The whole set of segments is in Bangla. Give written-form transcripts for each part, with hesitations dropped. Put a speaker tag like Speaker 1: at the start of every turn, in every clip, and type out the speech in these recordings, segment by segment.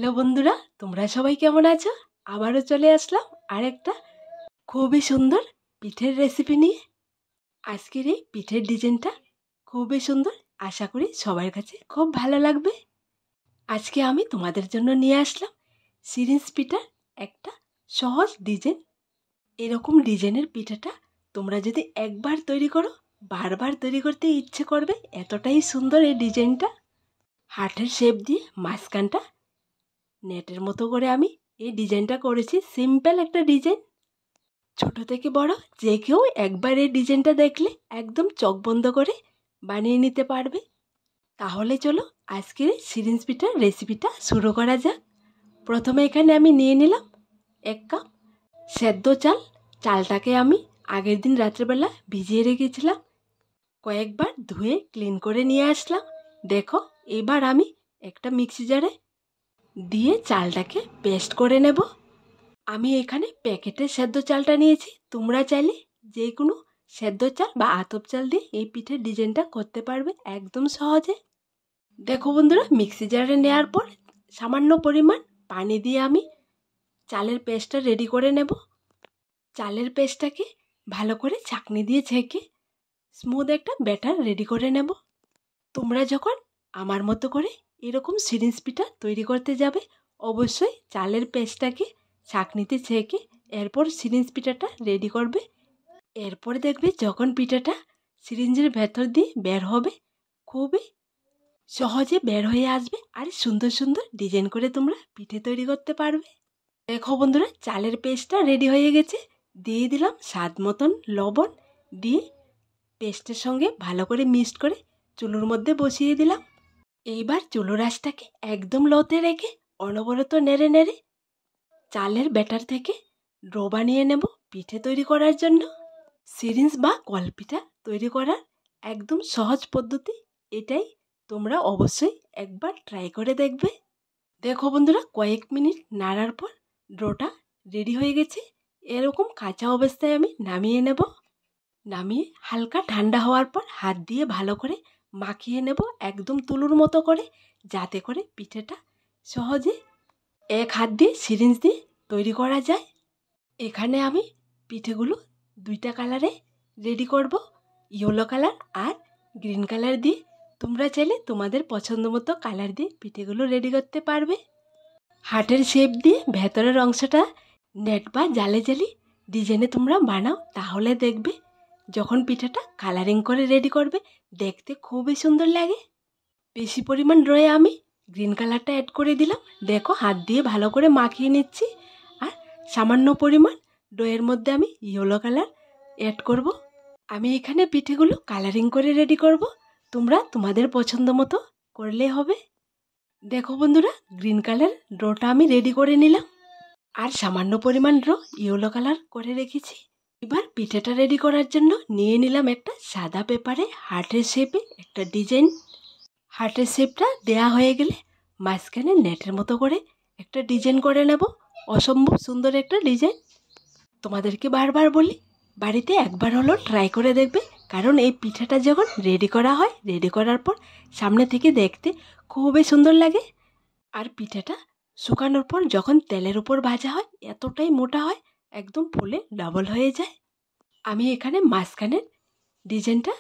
Speaker 1: হ্যালো বন্ধুরা, তোমরা সবাই কেমন আছো? আবারও চলে আসলাম আরেকটা খুবই সুন্দর পিঠের রেসিপি নিয়ে। আজকের এই পিঠের ডিজাইনটা খুবই সুন্দর, আশা করি সবার কাছে খুব ভালো লাগবে। আজকে আমি তোমাদের জন্য নিয়ে আসলাম সিরিঞ্জ পিঠার একটা সহজ ডিজাইন। এরকম ডিজাইনের পিঠাটা তোমরা যদি একবার তৈরি করো, বারবার তৈরি করতে ইচ্ছে করবে, এতটাই সুন্দর এই ডিজাইনটা। হার্টের শেপ দিয়ে মাঝখানটা নেটের মতো করে আমি এই ডিজাইনটা করেছি। সিম্পল একটা ডিজাইন, ছোট থেকে বড় যে কেউ একবার এই ডিজাইনটা দেখলে একদম চোখ বন্ধ করে বানিয়ে নিতে পারবে। তাহলে চলো আজকের সিরিঞ্জ পিঠার রেসিপিটা শুরু করা যাক। প্রথমে এখানে আমি নিয়ে নিলাম 1 কাপ সেদ্ধ চাল। চালটাকে আমি আগের দিন রাত্রেবেলা ভিজিয়ে রেখেছিলাম, কয়েকবার ধুয়ে ক্লিন করে নিয়ে আসলাম। দেখো, এবার আমি একটা মিক্সি জারে দিয়ে চালটাকে পেস্ট করে নেব। আমি এখানে প্যাকেটের সেদ্ধ চালটা নিয়েছি, তোমরা চাইলে যে কোনো সেদ্ধ চাল বা আতপ চাল দিয়ে এই পিঠের ডিজাইনটা করতে পারবে একদম সহজে। দেখো বন্ধুরা, মিক্সি জারে নেওয়ার পর সামান্য পরিমাণ পানি দিয়ে আমি চালের পেস্টটা রেডি করে নেব। চালের পেস্টটাকে ভালো করে ছাঁকনি দিয়ে ছেঁকে স্মুথ একটা ব্যাটার রেডি করে নেব। তোমরা যখন আমার মতো করে এরকম সিরিঞ্জ পিঠা তৈরি করতে যাবে, অবশ্যই চালের পেস্টটাকে ছাঁকনিতে ছেঁকে এরপর সিরিঞ্জ পিঠাটা রেডি করবে। এরপর দেখবে যখন পিঠাটা সিরিঞ্জের ভেতর দিয়ে বের হবে, খুবই সহজে বের হয়ে আসবে আর সুন্দর সুন্দর ডিজাইন করে তোমরা পিঠে তৈরি করতে পারবে। দেখো বন্ধুরা, চালের পেস্টটা রেডি হয়ে গেছে। দিয়ে দিলাম স্বাদ মতন লবণ, দিয়ে পেস্টের সঙ্গে ভালো করে মিক্সড করে চুলোর মধ্যে বসিয়ে দিলাম। এইবার চুলোর আঁচটাকে একদম লোতে রেখে অনবরত নেড়ে নেড়ে চালের ব্যাটার থেকে ডো বানিয়ে নেব পিঠে তৈরি করার জন্য। সিরিঞ্জ বা কলপিঠা তৈরি করার একদম সহজ পদ্ধতি এটাই, তোমরা অবশ্যই একবার ট্রাই করে দেখবে। দেখো বন্ধুরা, কয়েক মিনিট নাড়ার পর ডোটা রেডি হয়ে গেছে। এরকম কাঁচা অবস্থায় আমি নামিয়ে নেব। নামিয়ে হালকা ঠান্ডা হওয়ার পর হাত দিয়ে ভালো করে মাখিয়ে নেব একদম তুলোর মতো করে, যাতে করে পিঠেটা সহজে এক হাত দিয়ে সিরিঞ্জ দিয়ে তৈরি করা যায়। এখানে আমি পিঠেগুলো 2টা কালারে রেডি করব, ইয়েলো কালার আর গ্রিন কালার দিয়ে। তোমরা চাইলে তোমাদের পছন্দ মতো কালার দিয়ে পিঠেগুলো রেডি করতে পারবে। হার্টের শেপ দিয়ে ভেতরের অংশটা নেট বা জালে জালি ডিজাইনে তোমরা বানাও, তাহলে দেখবে যখন পিঠাটা কালারিং করে রেডি করবে দেখতে খুবই সুন্দর লাগে। বেশি পরিমাণ ড্রয়ে আমি গ্রিন কালারটা অ্যাড করে দিলাম। দেখো, হাত দিয়ে ভালো করে মাখিয়ে নিচ্ছি। আর সামান্য পরিমাণ ডোয়ের মধ্যে আমি ইয়েলো কালার অ্যাড করব। আমি এখানে পিঠেগুলো কালারিং করে রেডি করব, তোমরা তোমাদের পছন্দ মতো করলে হবে। দেখো বন্ধুরা, গ্রিন কালার ড্রটা আমি রেডি করে নিলাম আর সামান্য পরিমাণ ড্র ইয়েলো কালার করে রেখেছি। এবার পিঠেটা রেডি করার জন্য নিয়ে নিলাম একটা সাদা পেপারে হার্টের শেপে একটা ডিজাইন। হার্টের শেপটা দেয়া হয়ে গেলে মাঝখানে নেটের মতো করে একটা ডিজাইন করে নেব, অসম্ভব সুন্দর একটা ডিজাইন। তোমাদেরকে বারবার বলি, বাড়িতে একবার হলো ট্রাই করে দেখবে, কারণ এই পিঠাটা যখন রেডি করা হয়, রেডি করার পর সামনে থেকে দেখতে খুবই সুন্দর লাগে। আর পিঠাটা শুকানোর পর যখন তেলের উপর ভাজা হয় এতটাই মোটা হয়, একদম ফুলে ডাবল হয়ে যায়। আমি এখানে মাঝখানের ডিজাইনটা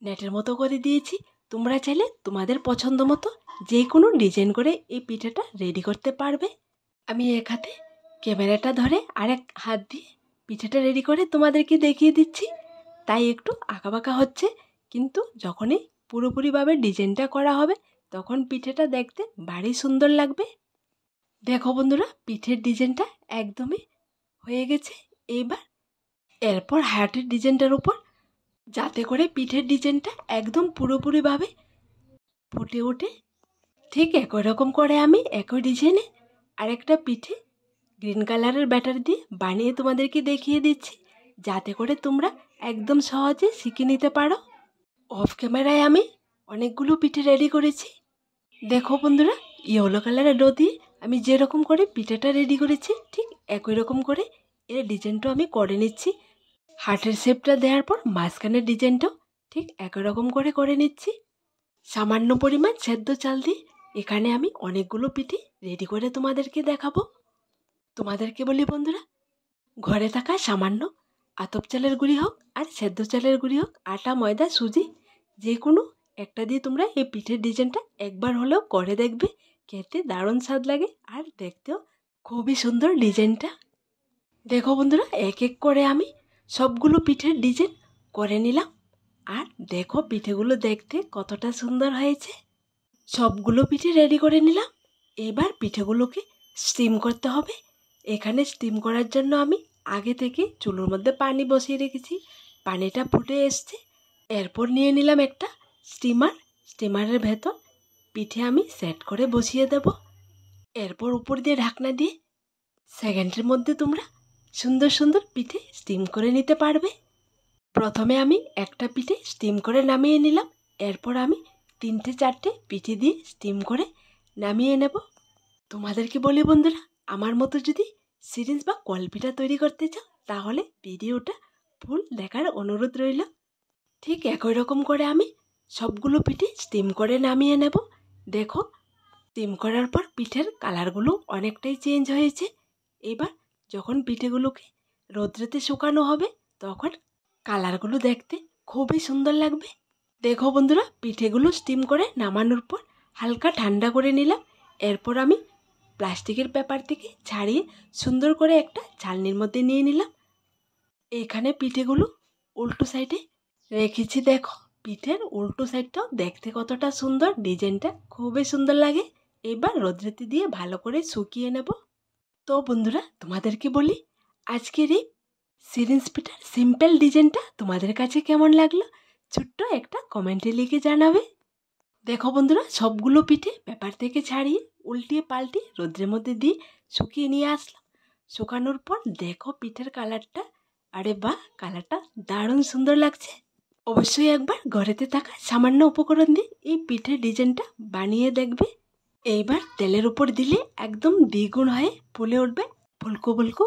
Speaker 1: নেটের মতো করে দিয়েছি। তোমরা চাইলে তোমাদের পছন্দ মতো যে কোনো ডিজাইন করে এই পিঠাটা রেডি করতে পারবে। আমি এক হাতে ক্যামেরাটা ধরে আরেক হাত দিয়ে পিঠাটা রেডি করে তোমাদেরকে দেখিয়ে দিচ্ছি, তাই একটু আঁকাবাঁকা হচ্ছে, কিন্তু যখনই পুরোপুরিভাবে ডিজাইনটা করা হবে তখন পিঠেটা দেখতে ভারী সুন্দর লাগবে। দেখো বন্ধুরা, পিঠের ডিজাইনটা একদমই হয়ে গেছে। এইবার এরপর হার্টের ডিজাইনটার উপর, যাতে করে পিঠের ডিজাইনটা একদম পুরোপুরিভাবে ফুটে ওঠে, ঠিক একই রকম করে আমি একই ডিজাইনে আরেকটা পিঠে গ্রিন কালারের ব্যাটার দিয়ে বানিয়ে তোমাদেরকে দেখিয়ে দিচ্ছি, যাতে করে তোমরা একদম সহজে শিখে নিতে পারো। অফ ক্যামেরায় আমি অনেকগুলো পিঠে রেডি করেছি। দেখো বন্ধুরা, ইয়েলো কালারের ডো দিয়ে আমি যেরকম করে পিঠাটা রেডি করেছি ঠিক একই রকম করে এর ডিজাইনটাও আমি করে নিচ্ছি। হার্টের শেপটা দেওয়ার পর মাঝখানের ডিজাইনটাও ঠিক একই রকম করে নিচ্ছি। সামান্য পরিমাণ সেদ্ধ চাল দিয়ে এখানে আমি অনেকগুলো পিঠে রেডি করে তোমাদেরকে দেখাবো। তোমাদেরকে বলি বন্ধুরা, ঘরে থাকা সামান্য আতপ চালের গুঁড়ি হোক আর সেদ্ধ চালের গুঁড়ি হোক, আটা, ময়দা, সুজি, যে কোনো একটা দিয়ে তোমরা এই পিঠের ডিজাইনটা একবার হলেও করে দেখবে। খেতে দারুণ স্বাদ লাগে আর দেখতেও খুবই সুন্দর ডিজাইনটা। দেখো বন্ধুরা, এক এক করে আমি সবগুলো পিঠের ডিজাইন করে নিলাম। আর দেখো পিঠেগুলো দেখতে কতটা সুন্দর হয়েছে। সবগুলো পিঠে রেডি করে নিলাম। এবার পিঠেগুলোকে স্টিম করতে হবে। এখানে স্টিম করার জন্য আমি আগে থেকে চুলোর মধ্যে পানি বসিয়ে রেখেছি। পানিটা ফুটে এসছে। এরপর নিয়ে নিলাম একটা স্টিমার। স্টিমারের ভেতর পিঠে আমি সেট করে বসিয়ে দেব। এরপর উপর দিয়ে ঢাকনা দিয়ে সেকেন্ডের মধ্যে তোমরা সুন্দর সুন্দর পিঠে স্টিম করে নিতে পারবে। প্রথমে আমি একটা পিঠে স্টিম করে নামিয়ে নিলাম। এরপর আমি 3-4টে পিঠে দিয়ে স্টিম করে নামিয়ে নেব। তোমাদেরকে বলি বন্ধুরা, আমার মতো যদি সিরিঞ্জ বা কলপিঠা তৈরি করতে চাও তাহলে ভিডিওটা ফুল দেখার অনুরোধ রইল। ঠিক একই রকম করে আমি সবগুলো পিঠে স্টিম করে নামিয়ে নেব। দেখো, স্টিম করার পর পিঠের কালারগুলো অনেকটাই চেঞ্জ হয়েছে। এবার যখন পিঠেগুলোকে রোদ্রেতে শুকানো হবে তখন কালারগুলো দেখতে খুবই সুন্দর লাগবে। দেখো বন্ধুরা, পিঠেগুলো স্টিম করে নামানোর পর হালকা ঠান্ডা করে নিলাম। এরপর আমি প্লাস্টিকের পেপার থেকে ছাড়িয়ে সুন্দর করে একটা চালনির মধ্যে নিয়ে নিলাম। এখানে পিঠেগুলো উল্টো সাইডে রেখেছি। দেখো, পিঠের উল্টো সাইডটাও দেখতে কতটা সুন্দর, ডিজাইনটা খুবই সুন্দর লাগে। এবার রোদ্রেতে দিয়ে ভালো করে শুকিয়ে নেব। তো বন্ধুরা, তোমাদেরকে বলি, আজকের এই সিরিঞ্জ পিঠার সিম্পল ডিজাইনটা তোমাদের কাছে কেমন লাগলো ছোট্ট একটা কমেন্টে লিখে জানাবে। দেখো বন্ধুরা, সবগুলো পিঠে পেপার থেকে ছাড়িয়ে উল্টিয়ে পাল্টিয়ে রোদ্রের মধ্যে দিয়ে শুকিয়ে নিয়ে আসলাম। শুকানোর পর দেখো পিঠের কালারটা, আরে বাহ, কালারটা দারুণ সুন্দর লাগছে। অবশ্যই একবার ঘরেতে থাকা সামান্য উপকরণ দিয়ে এই পিঠের ডিজাইনটা বানিয়ে দেখবে। এইবার তেলের উপর দিলে একদম দ্বিগুণ হয়ে ফুলে উঠবে, ফুলকো ফুলকো।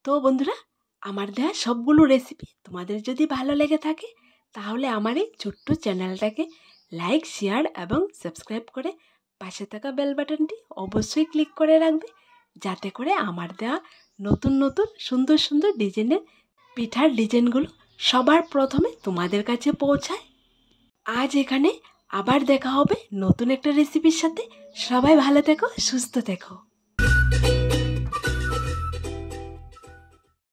Speaker 1: তো বন্ধুরা, আমার দেওয়া সবগুলো রেসিপি তোমাদের যদি ভালো লেগে থাকে তাহলে আমার এই ছোট্ট চ্যানেলটাকে লাইক, শেয়ার এবং সাবস্ক্রাইব করে পাশে থাকা বেল বাটনটি অবশ্যই ক্লিক করে রাখবে, যাতে করে আমার দেওয়া নতুন নতুন সুন্দর সুন্দর ডিজাইনের পিঠার ডিজাইনগুলো সবার প্রথমে তোমাদের কাছে পৌঁছায়। আজ এখানে আবার দেখা হবে নতুন একটা রেসিপির সাথে। সবাই ভালো থেকো, সুস্থ থেকো।